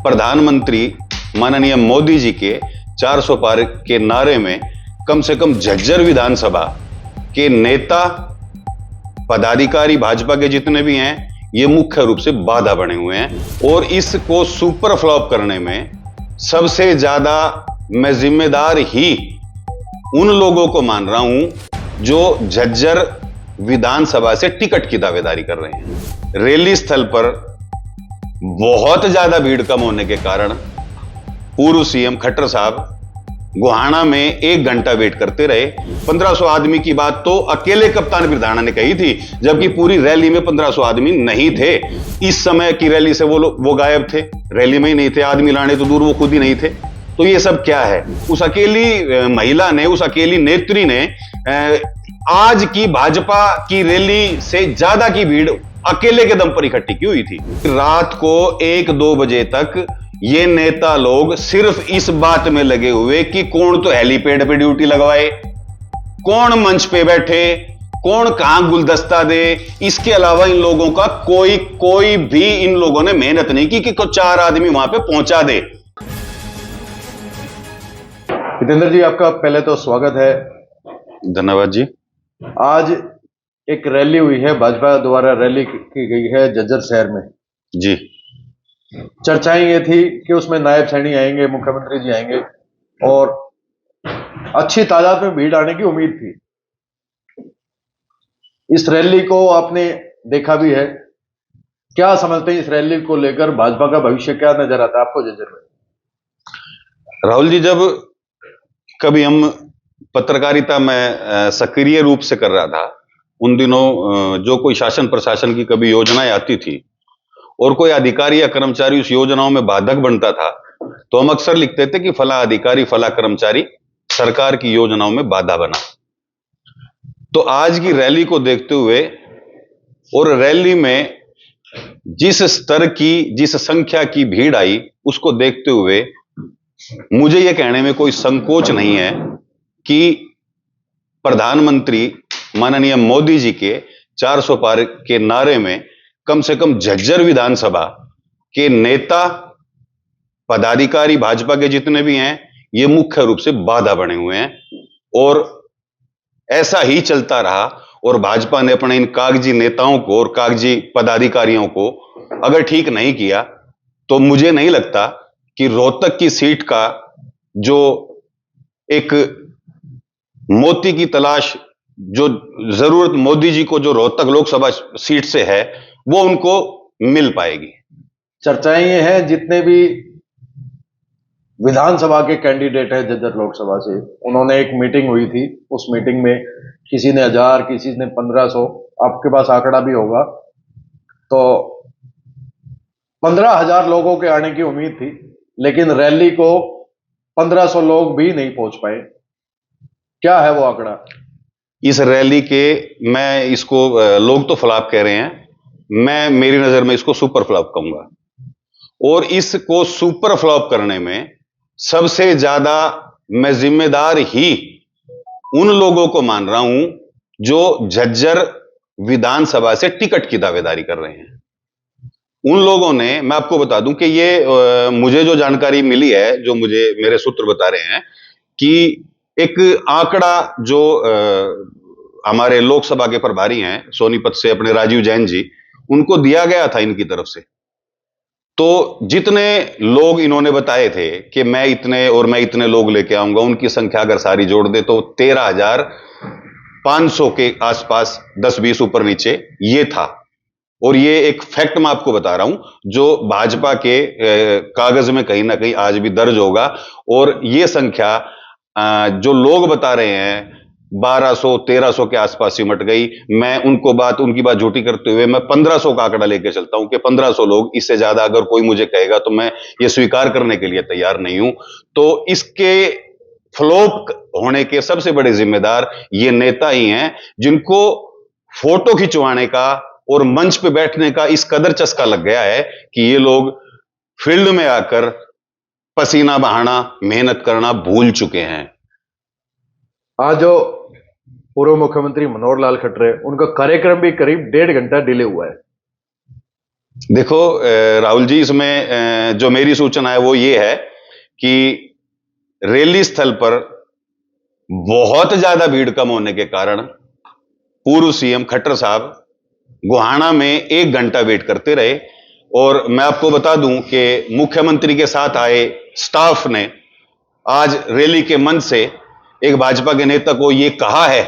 प्रधानमंत्री माननीय मोदी जी के 400 पार के नारे में कम से कम झज्जर विधानसभा के नेता पदाधिकारी भाजपा के जितने भी हैं ये मुख्य रूप से बाधा बने हुए हैं। और इसको सुपर फ्लॉप करने में सबसे ज्यादा मैं जिम्मेदार ही उन लोगों को मान रहा हूं जो झज्जर विधानसभा से टिकट की दावेदारी कर रहे हैं। रैली स्थल पर बहुत ज्यादा भीड़ कम होने के कारण पूर्व सीएम खट्टर साहब गोहाना में 1 घंटा वेट करते रहे। 1500 आदमी की बात तो अकेले कप्तान बिरधाना ने कही थी, जबकि पूरी रैली में 1500 आदमी नहीं थे। इस समय की रैली से वो गायब थे, रैली में ही नहीं थे, आदमी लाने तो दूर वो खुद ही नहीं थे। तो ये सब क्या है? उस अकेली महिला ने, उस अकेली नेत्री ने आज की भाजपा की रैली से ज्यादा की भीड़ अकेले के दम पर इकट्ठी की हुई थी। रात को 1-2 बजे तक ये नेता लोग सिर्फ इस बात में लगे हुए कि कौन तो हेलीपैड पे ड्यूटी लगवाए, कौन मंच पे बैठे, कौन कहां गुलदस्ता दे। इसके अलावा इन लोगों का कोई भी इन लोगों ने मेहनत नहीं की कि 4 आदमी वहां पे पहुंचा दे। हितेंद्र जी, आपका पहले तो स्वागत है। धन्यवाद जी। आज एक रैली हुई है, भाजपा द्वारा रैली की गई है झज्जर शहर में जी। चर्चाएं ये थी कि उसमें नायब सैनी आएंगे, मुख्यमंत्री जी आएंगे और अच्छी तादाद में भीड़ आने की उम्मीद थी। इस रैली को आपने देखा भी है, क्या समझते हैं इस रैली को लेकर? भाजपा का भविष्य क्या नजर आता है आपको झज्जर में? राहुल जी, जब कभी हम पत्रकारिता में सक्रिय रूप से कर रहा था, उन दिनों जो कोई शासन प्रशासन की कभी योजनाएं आती थी और कोई अधिकारी या कर्मचारी उस योजनाओं में बाधक बनता था, तो हम अक्सर लिखते थे कि फला अधिकारी फला कर्मचारी सरकार की योजनाओं में बाधा बना। तो आज की रैली को देखते हुए और रैली में जिस स्तर की, जिस संख्या की भीड़ आई, उसको देखते हुए मुझे यह कहने में कोई संकोच नहीं है कि प्रधानमंत्री माननीय मोदी जी के 400 पार के नारे में कम से कम झज्जर विधानसभा के नेता पदाधिकारी भाजपा के जितने भी हैं ये मुख्य रूप से बाधा बने हुए हैं। और ऐसा ही चलता रहा और भाजपा ने अपने इन कागजी नेताओं को और कागजी पदाधिकारियों को अगर ठीक नहीं किया तो मुझे नहीं लगता कि रोहतक की सीट का जो एक मोती की तलाश, जो जरूरत मोदी जी को जो रोहतक लोकसभा सीट से है, वो उनको मिल पाएगी। चर्चाएं ये हैं, जितने भी विधानसभा के कैंडिडेट हैं झज्जर लोकसभा से, उन्होंने एक मीटिंग हुई थी। उस मीटिंग में किसी ने 1000, किसी ने 1500, आपके पास आंकड़ा भी होगा, तो 15,000 लोगों के आने की उम्मीद थी, लेकिन रैली को 1500 लोग भी नहीं पहुंच पाए। क्या है वो आंकड़ा? इस रैली के, मैं इसको, लोग तो फ्लॉप कह रहे हैं, मैं मेरी नजर में इसको सुपर फ्लॉप कहूंगा। और इसको सुपर फ्लॉप करने में सबसे ज्यादा मैं जिम्मेदार ही उन लोगों को मान रहा हूं जो झज्जर विधानसभा से टिकट की दावेदारी कर रहे हैं। उन लोगों ने, मैं आपको बता दूं कि ये मुझे जो जानकारी मिली है, जो मुझे मेरे सूत्र बता रहे हैं कि एक आंकड़ा जो हमारे लोकसभा के प्रभारी हैं सोनीपत से, अपने राजीव जैन जी, उनको दिया गया था इनकी तरफ से। तो जितने लोग इन्होंने बताए थे कि मैं इतने और मैं इतने लोग लेके आऊंगा, उनकी संख्या अगर सारी जोड़ दे तो 13,500 के आसपास, 10-20 ऊपर नीचे ये था। और ये एक फैक्ट मैं आपको बता रहा हूं जो भाजपा के कागज में कहीं ना कहीं आज भी दर्ज होगा। और ये संख्या जो लोग बता रहे हैं 1200-1300 के आसपास सिमट गई। मैं उनकी बात झूठी करते हुए मैं 1500 का आंकड़ा लेके चलता हूं कि 1500 लोग, इससे ज्यादा अगर कोई मुझे कहेगा तो मैं ये स्वीकार करने के लिए तैयार नहीं हूं। तो इसके फ्लॉप होने के सबसे बड़े जिम्मेदार ये नेता ही हैं, जिनको फोटो खिंचवाने का और मंच पे बैठने का इस कदर चस्का लग गया है कि ये लोग फील्ड में आकर पसीना बहाना, मेहनत करना भूल चुके हैं। आज जो पूर्व मुख्यमंत्री मनोहर लाल खट्टर, उनका कार्यक्रम भी करीब 1.5 घंटा डिले हुआ है। देखो राहुल जी, इसमें जो मेरी सूचना है वो ये है कि रैली स्थल पर बहुत ज्यादा भीड़ कम होने के कारण पूर्व सीएम खट्टर साहब गोहाना में 1 घंटा वेट करते रहे। और मैं आपको बता दूं कि मुख्यमंत्री के साथ आए स्टाफ ने आज रैली के मंच से एक भाजपा के नेता को यह कहा है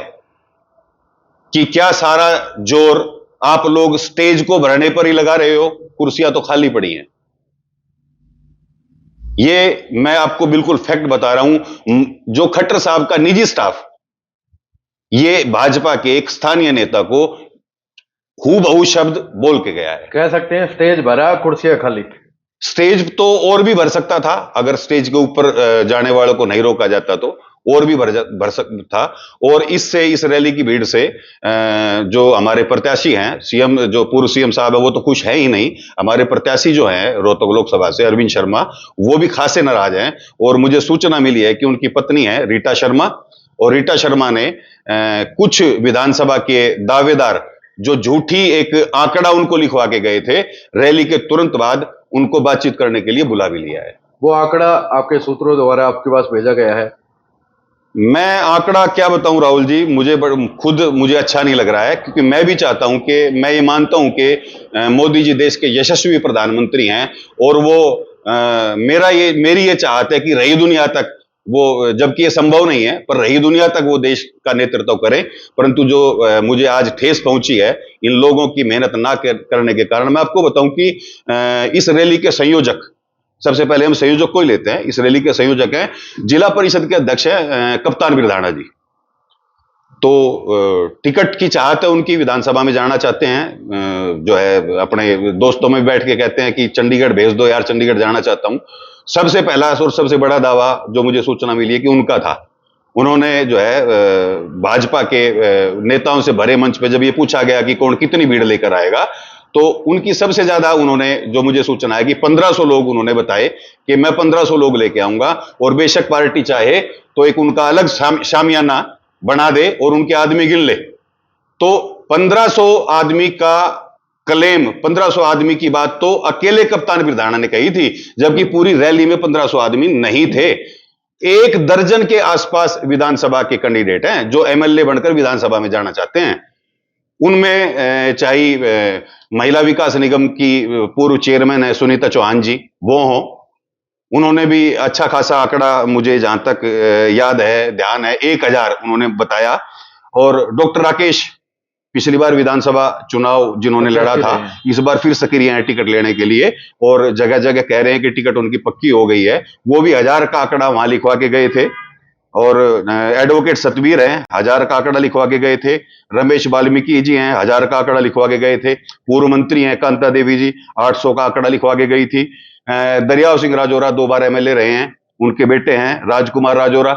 कि क्या सारा जोर आप लोग स्टेज को भरने पर ही लगा रहे हो, कुर्सियां तो खाली पड़ी हैं। ये मैं आपको बिल्कुल फैक्ट बता रहा हूं। जो खट्टर साहब का निजी स्टाफ ये भाजपा के एक स्थानीय नेता को हूबहू शब्द बोल के गया है। कह सकते हैं स्टेज भरा, कुर्सियां खाली। स्टेज तो और भी भर सकता था, अगर स्टेज के ऊपर जाने वालों को नहीं रोका जाता तो और भी भर सकता था। और इससे, इस रैली की भीड़ से जो हमारे प्रत्याशी हैं, सीएम जो पूर्व सीएम साहब है वो तो खुश है ही नहीं, हमारे प्रत्याशी जो हैं रोहतक लोकसभा से अरविंद शर्मा, वो भी खासे नाराज हैं। और मुझे सूचना मिली है कि उनकी पत्नी है रीटा शर्मा, और रीटा शर्मा ने कुछ विधानसभा के दावेदार जो झूठी एक आंकड़ा उनको लिखवा के गए थे, रैली के तुरंत बाद उनको बातचीत करने के लिए बुला भी लिया है। वो आंकड़ा आपके सूत्रों द्वारा आपके पास भेजा गया है? मैं आंकड़ा क्या बताऊं राहुल जी, खुद मुझे अच्छा नहीं लग रहा है, क्योंकि मैं भी चाहता हूं कि, मैं ये मानता हूं कि मोदी जी देश के यशस्वी प्रधानमंत्री हैं, और वो मेरी ये चाहत है कि रही दुनिया तक वो, जबकि ये संभव नहीं है, पर रही दुनिया तक वो देश का नेतृत्व करें। परंतु जो मुझे आज ठेस पहुंची है इन लोगों की मेहनत ना करने के कारण, मैं आपको बताऊं कि इस रैली के संयोजक, सबसे पहले हम संयोजक को ही लेते हैं। इस रैली के संयोजक हैं, जिला परिषद के अध्यक्ष हैं कप्तान बिरधाना जी। तो टिकट की चाहत है उनकी, विधानसभा में जाना चाहते हैं, जो है अपने दोस्तों में बैठ के कहते हैं कि चंडीगढ़ भेज दो यार, चंडीगढ़ जाना चाहता हूं। सबसे पहला और सबसे बड़ा दावा जो मुझे सूचना मिली है कि उनका था। उन्होंने जो है भाजपा के नेताओं से भरे मंच पे जब ये पूछा गया कि कौन कितनी भीड़ लेकर आएगा, तो उनकी सबसे ज्यादा, उन्होंने जो मुझे सूचना है कि 1500 लोग उन्होंने बताए कि मैं 1500 लोग लेके आऊंगा, और बेशक पार्टी चाहे तो एक उनका अलग शामियाना बना दे और उनके आदमी गिन ले। तो 1500 आदमी का क्लेम, 1500 आदमी की बात तो अकेले कप्तान बिरधाना ने कही थी, जबकि पूरी रैली में 1500 आदमी नहीं थे। 1 दर्जन के आसपास विधानसभा के कैंडिडेट हैं जो एमएलए बनकर विधानसभा में जाना चाहते हैं। उनमें चाहे महिला विकास निगम की पूर्व चेयरमैन है सुनीता चौहान जी, वो हो, उन्होंने भी अच्छा खासा आंकड़ा, मुझे जहां तक याद है, ध्यान है, 1000 उन्होंने बताया। और डॉक्टर राकेश, पिछली बार विधानसभा चुनाव जिन्होंने लड़ा था, इस बार फिर सक्रिय हैं टिकट लेने के लिए, और जगह जगह कह रहे हैं कि टिकट उनकी पक्की हो गई है। वो भी 1000 का आंकड़ा वहां लिखवा के गए थे। और एडवोकेट सतवीर हैं, 1000 का आंकड़ा लिखवा के गए थे। रमेश वाल्मीकि जी हैं, 1000 का आंकड़ा लिखवा के गए थे। पूर्व मंत्री हैं कांता देवी जी, 800 का आंकड़ा लिखवा के गई थी। दरियाव सिंह राजौरा 2 बार एमएलए रहे हैं, उनके बेटे हैं राजकुमार राजौरा,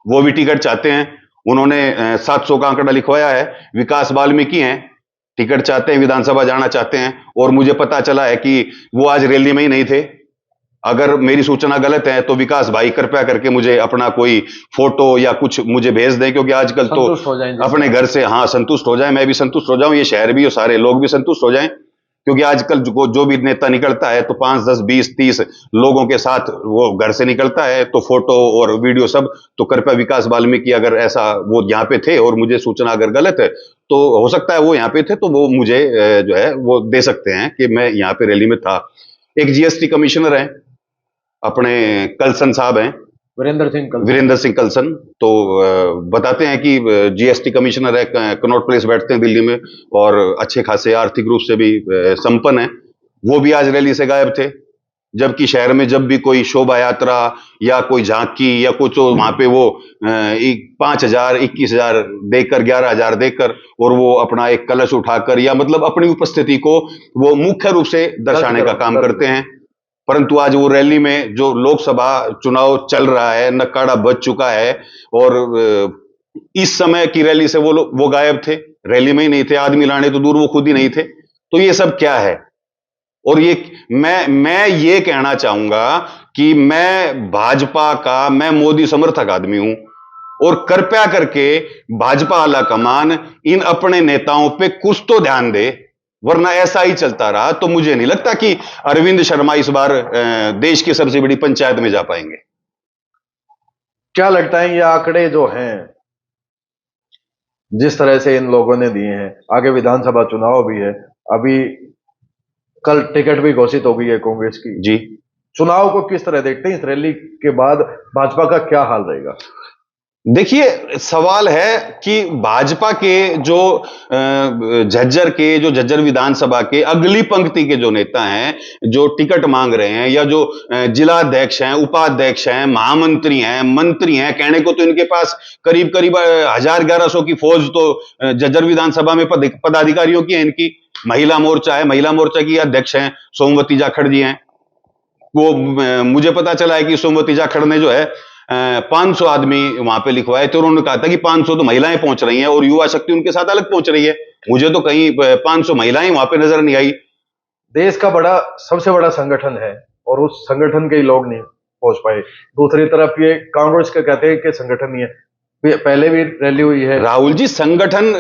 वो भी टिकट चाहते हैं, उन्होंने 700 का आंकड़ा लिखवाया है। विकास वाल्मीकि हैं, टिकट चाहते हैं, विधानसभा जाना चाहते हैं। और मुझे पता चला है कि वो आज रैली में ही नहीं थे। अगर मेरी सूचना गलत है तो विकास भाई कृपया करके मुझे अपना कोई फोटो या कुछ मुझे भेज दें, क्योंकि आजकल तो अपने घर से, हाँ, संतुष्ट हो जाए, मैं भी संतुष्ट हो जाऊं, ये शहर भी और सारे लोग भी संतुष्ट हो जाएं। क्योंकि आजकल जो भी नेता निकलता है तो 5, 10, 20, 30 लोगों के साथ वो घर से निकलता है, तो फोटो और वीडियो सब। तो कृपया विकास वाल्मीकि, अगर ऐसा वो यहाँ पे थे और मुझे सूचना अगर गलत है तो हो सकता है वो यहाँ पे थे, तो वो मुझे जो है वो दे सकते हैं कि मैं यहाँ पे रैली में था। एक जीएसटी कमिश्नर है अपने, कलसन साहब हैं, वीरेंद्र सिंह कलसन, तो बताते हैं कि जीएसटी कमिश्नर है, कनॉट प्लेस बैठते हैं दिल्ली में, और अच्छे खासे आर्थिक रूप से भी संपन्न है। वो भी आज रैली से गायब थे, जबकि शहर में जब भी कोई शोभा यात्रा या कोई झांकी या कुछ, तो वहां पे वो 5000, 21000 देकर, 11000 देकर, और वो अपना एक कलश उठाकर, या मतलब अपनी उपस्थिति को वो मुख्य रूप से दर्शाने का काम करते हैं। परंतु आज वो रैली में, जो लोकसभा चुनाव चल रहा है, नक्काड़ा बज चुका है, और इस समय की रैली से वो गायब थे, रैली में ही नहीं थे, आदमी लाने तो दूर वो खुद ही नहीं थे। तो ये सब क्या है? और ये मैं ये कहना चाहूंगा कि मैं भाजपा का, मैं मोदी समर्थक आदमी हूं, और कृपया करके भाजपा आला कमान इन अपने नेताओं पे कुछ तो ध्यान दे। वरना ऐसा ही चलता रहा तो मुझे नहीं लगता कि अरविंद शर्मा इस बार देश की सबसे बड़ी पंचायत में जा पाएंगे। क्या लगता है ये आंकड़े जो हैं जिस तरह से इन लोगों ने दिए हैं, आगे विधानसभा चुनाव भी है, अभी कल टिकट भी घोषित हो गई है कांग्रेस की, जी, चुनाव को किस तरह देखते हैं? इस रैली के बाद भाजपा का क्या हाल रहेगा? देखिए सवाल है कि भाजपा के जो झज्जर विधानसभा के अगली पंक्ति के जो नेता हैं, जो टिकट मांग रहे हैं, या जो जिला अध्यक्ष हैं, उपाध्यक्ष हैं, महामंत्री हैं, मंत्री हैं, कहने को तो इनके पास करीब करीब 1000-1100 की फौज तो झज्जर विधानसभा में पदाधिकारियों की है। इनकी महिला मोर्चा है, महिला मोर्चा की अध्यक्ष हैं सोमवती जाखड़ जी हैं। वो मुझे पता चला है कि सोमवती जाखड़ ने जो है 500 आदमी वहां पे लिखवाए थे और उन्होंने कहा था कि 500 तो महिलाएं पहुंच रही हैं और युवा शक्ति उनके साथ अलग पहुंच रही है। मुझे तो कहीं 500 महिलाएं वहां पे नजर नहीं आई। देश का सबसे बड़ा संगठन है और उस संगठन के ही लोग नहीं पहुंच पाए। दूसरी तरफ ये कांग्रेस के कहते हैं कि संगठन नहीं है, पहले भी रैली हुई है। राहुल जी, संगठन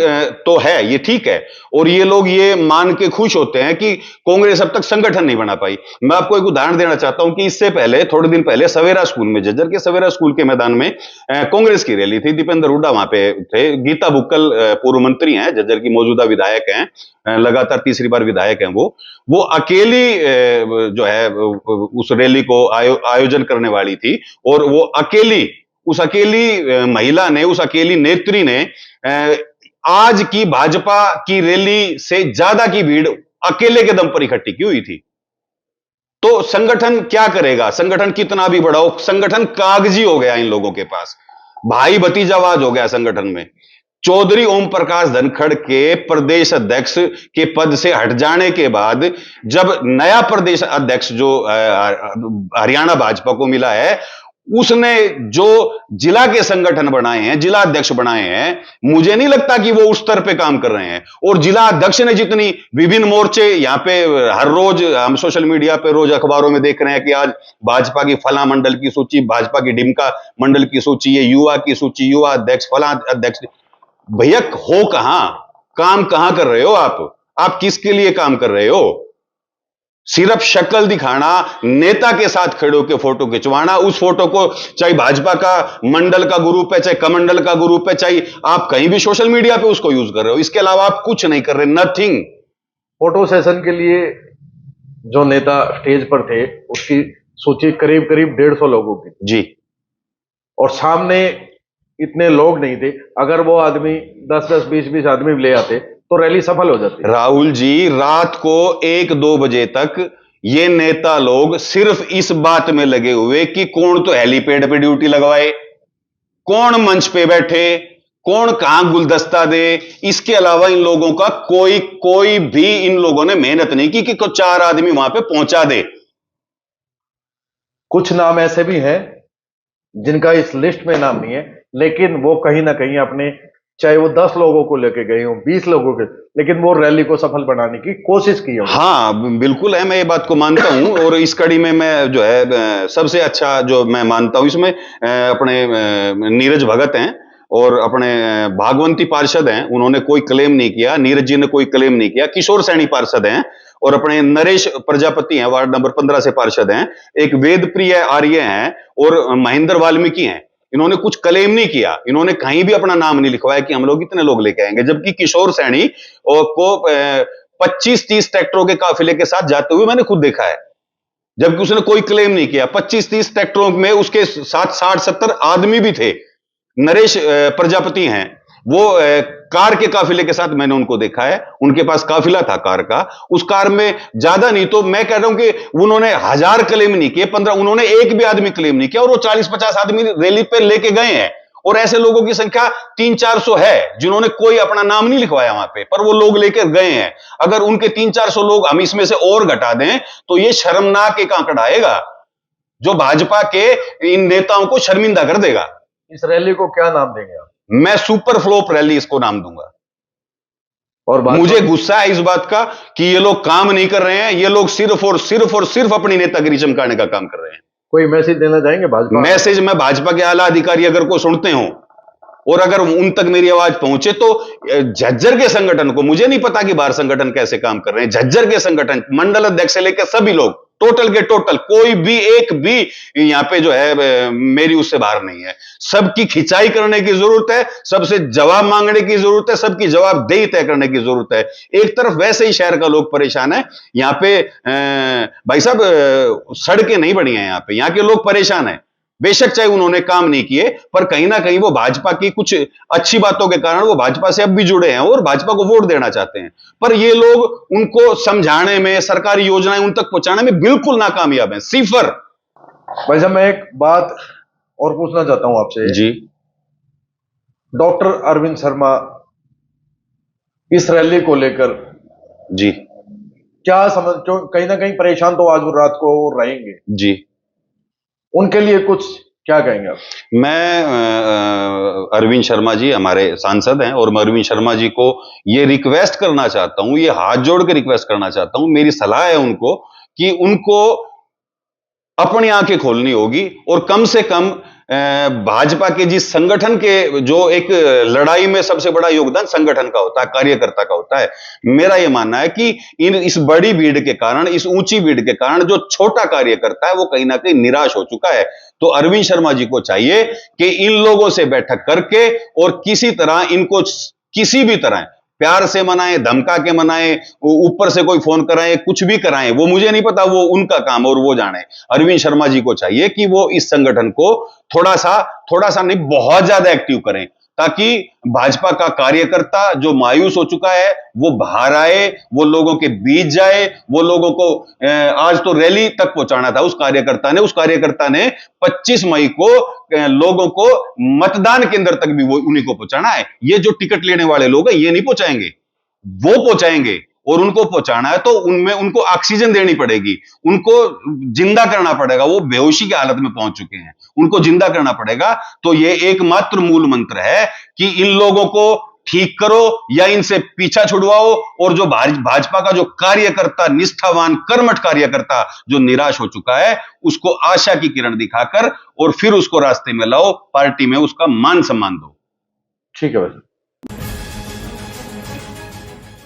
तो है, ये ठीक है, और ये लोग ये मान के खुश होते हैं कि कांग्रेस अब तक संगठन नहीं बना पाई। मैं आपको एक उदाहरण देना चाहता हूं कि इससे पहले थोड़े दिन पहले सवेरा स्कूल में, झज्जर के सवेरा स्कूल के मैदान में कांग्रेस की रैली थी। दीपेंद्र हुड्डा वहां पे थे। गीता बुक्कल पूर्व मंत्री हैं, झज्जर की मौजूदा विधायक हैं, लगातार तीसरी बार विधायक हैं। वो अकेली जो है उस रैली को आयोजन करने वाली थी और वो उस अकेली महिला ने, उस अकेली नेत्री ने आज की भाजपा की रैली से ज्यादा की भीड़ अकेले के दम पर इकट्ठी की हुई थी। तो संगठन क्या करेगा? संगठन कितना भी बड़ा हो, संगठन कागजी हो गया इन लोगों के पास, भाई भतीजावाद हो गया संगठन में। चौधरी ओम प्रकाश धनखड़ के प्रदेश अध्यक्ष के पद से हट जाने के बाद जब नया प्रदेश अध्यक्ष जो हरियाणा भाजपा को मिला है, उसने जो जिला के संगठन बनाए हैं, जिला अध्यक्ष बनाए हैं, मुझे नहीं लगता कि वो उस स्तर पे काम कर रहे हैं। और जिला अध्यक्ष ने जितनी विभिन्न मोर्चे यहां पे, हर रोज हम सोशल मीडिया पे, रोज अखबारों में देख रहे हैं कि आज भाजपा की फला मंडल की सूची, भाजपा की डिमका मंडल की सूची, ये युवा की सूची, युवा अध्यक्ष, फला अध्यक्ष। भैया हो कहां, काम कहां कर रहे हो आप किसके लिए काम कर रहे हो? सिर्फ शक्ल दिखाना, नेता के साथ खड़े होकर फोटो खिंचवाना, उस फोटो को चाहे भाजपा का मंडल का ग्रुप है, चाहे कमंडल का ग्रुप है, चाहे आप कहीं भी सोशल मीडिया पे उसको यूज कर रहे हो, इसके अलावा आप कुछ नहीं कर रहे, नथिंग। फोटो सेशन के लिए जो नेता स्टेज पर थे उसकी सूची करीब करीब 150 लोगों की जी, और सामने इतने लोग नहीं थे। अगर वो आदमी 10-10, 20-20 आदमी ले आते तो रैली सफल हो जाती। राहुल जी, रात को 1-2 बजे तक ये नेता लोग सिर्फ इस बात में लगे हुए कि कौन तो हेलीपैड पे ड्यूटी लगवाए, कौन मंच पे बैठे, कौन कहां गुलदस्ता दे। इसके अलावा इन लोगों का कोई भी इन लोगों ने मेहनत नहीं की कि 4 आदमी वहां पे पहुंचा दे। कुछ नाम ऐसे भी हैं जिनका इस लिस्ट में नाम नहीं है, लेकिन वो कहीं ना कहीं अपने, चाहे वो 10 लोगों को लेके गए हों, 20 लोगों के, लेकिन वो रैली को सफल बनाने की कोशिश की है। हाँ बिल्कुल है, मैं ये बात को मानता हूं। और इस कड़ी में मैं जो है सबसे अच्छा जो मैं मानता हूं इसमें अपने नीरज भगत हैं और अपने भागवंती पार्षद हैं। उन्होंने कोई क्लेम नहीं किया, नीरज जी ने कोई क्लेम नहीं किया। किशोर सैनी पार्षद हैं और अपने नरेश प्रजापति हैं, वार्ड नंबर 15 से पार्षद हैं। एक वेद प्रिय आर्य हैं और महेंद्र वाल्मीकि हैं। इन्होंने कुछ क्लेम नहीं किया, इन्होंने कहीं भी अपना नाम नहीं लिखवाया कि हम लोग इतने लोग लेके आएंगे। जबकि किशोर सैनी को 25-30 ट्रैक्टरों के काफिले के साथ जाते हुए मैंने खुद देखा है, जबकि उसने कोई क्लेम नहीं किया। 25-30 ट्रैक्टरों में उसके साथ 60-70 आदमी भी थे। नरेश प्रजापति हैं, वो कार के काफिले के साथ मैंने उनको देखा है। उनके पास काफिला था कार का, उस कार में ज्यादा नहीं तो मैं कह रहा हूं कि उन्होंने 1000 क्लेम नहीं किए, 15 उन्होंने एक भी आदमी क्लेम नहीं किया और वो 40-50 आदमी रैली पे लेके गए हैं। और ऐसे लोगों की संख्या 300-400 है जिन्होंने कोई अपना नाम नहीं लिखवाया वहां पे, पर वो लोग लेकर गए हैं। अगर उनके 300-400 लोग हम इसमें से और घटा दें तो ये शर्मनाक एक आंकड़ा आएगा जो भाजपा के इन नेताओं को शर्मिंदा कर देगा। इस रैली को क्या नाम देंगे आप? मैं सुपर फ्लोप रैली इसको नाम दूंगा। और मुझे गुस्सा है इस बात का कि ये लोग काम नहीं कर रहे हैं, ये लोग सिर्फ और सिर्फ अपनी नेतागिरी चमकाने का काम कर रहे हैं। कोई मैसेज देना चाहेंगे भाजपा? मैसेज मैं भाजपा के आला अधिकारी अगर को सुनते हो और अगर उन तक मेरी आवाज पहुंचे तो झज्जर के संगठन को, मुझे नहीं पता कि बाहर संगठन कैसे काम कर रहे हैं, झज्जर के संगठन मंडल अध्यक्ष से लेकर सभी लोग टोटल के टोटल, कोई भी एक भी यहां पे जो है मेरी उससे बाहर नहीं है। सबकी खिंचाई करने की जरूरत है, सबसे जवाब मांगने की जरूरत है, सबकी जवाबदेही तय करने की जरूरत है। एक तरफ वैसे ही शहर का लोग परेशान है, यहां पे भाई साहब सड़कें नहीं बनी है, यहां के लोग परेशान है। बेशक चाहे उन्होंने काम नहीं किए, पर कहीं ना कहीं वो भाजपा की कुछ अच्छी बातों के कारण वो भाजपा से अब भी जुड़े हैं और भाजपा को वोट देना चाहते हैं। पर ये लोग उनको समझाने में, सरकारी योजनाएं उन तक पहुंचाने में बिल्कुल नाकामयाब हैं, सिफर। भाई साहब, मैं एक बात और पूछना चाहता हूं आपसे जी। डॉक्टर अरविंद शर्मा इस रैली को लेकर जी। क्या समझ, कहीं ना कहीं परेशान तो आज रात को रहेंगे जी। उनके लिए कुछ क्या कहेंगे आप? मैं अरविंद शर्मा जी हमारे सांसद हैं और मैं अरविंद शर्मा जी को ये रिक्वेस्ट करना चाहता हूं, ये हाथ जोड़ के रिक्वेस्ट करना चाहता हूं, मेरी सलाह है उनको कि उनको अपनी आंखें खोलनी होगी और कम से कम भाजपा के जिस संगठन के, जो एक लड़ाई में सबसे बड़ा योगदान संगठन का होता है, कार्यकर्ता का होता है। मेरा यह मानना है कि इस बड़ी भीड़ के कारण, इस ऊंची भीड़ के कारण जो छोटा कार्यकर्ता है वो कहीं ना कहीं निराश हो चुका है। तो अरविंद शर्मा जी को चाहिए कि इन लोगों से बैठक करके और किसी तरह इनको, किसी भी तरह प्यार से मनाएं, धमका के मनाएं, ऊपर से कोई फोन कराएं, कुछ भी कराएं, वो मुझे नहीं पता, वो उनका काम और वो जाने। अरविंद शर्मा जी को चाहिए कि वो इस संगठन को थोड़ा सा नहीं, बहुत ज्यादा एक्टिव करें, ताकि भाजपा का कार्यकर्ता जो मायूस हो चुका है वो बाहर आए, वो लोगों के बीच जाए, वो लोगों को आज तो रैली तक पहुंचाना था उस कार्यकर्ता ने 25 मई को लोगों को मतदान केंद्र तक भी वो उन्हीं को पहुंचाना है। ये जो टिकट लेने वाले लोग हैं ये नहीं पहुंचाएंगे, वो पहुंचाएंगे। और उनको पहुंचाना है तो उनमें उनको ऑक्सीजन देनी पड़ेगी, उनको जिंदा करना पड़ेगा, वो बेहोशी की हालत में पहुंच चुके हैं, उनको जिंदा करना पड़ेगा। तो ये एकमात्र मूल मंत्र है कि इन लोगों को ठीक करो या इनसे पीछा छुड़वाओ, और जो भाजपा का जो कार्यकर्ता, निष्ठावान कर्मठ कार्यकर्ता जो निराश हो चुका है, उसको आशा की किरण दिखाकर और फिर उसको रास्ते में लाओ, पार्टी में उसका मान सम्मान दो। ठीक है भाई।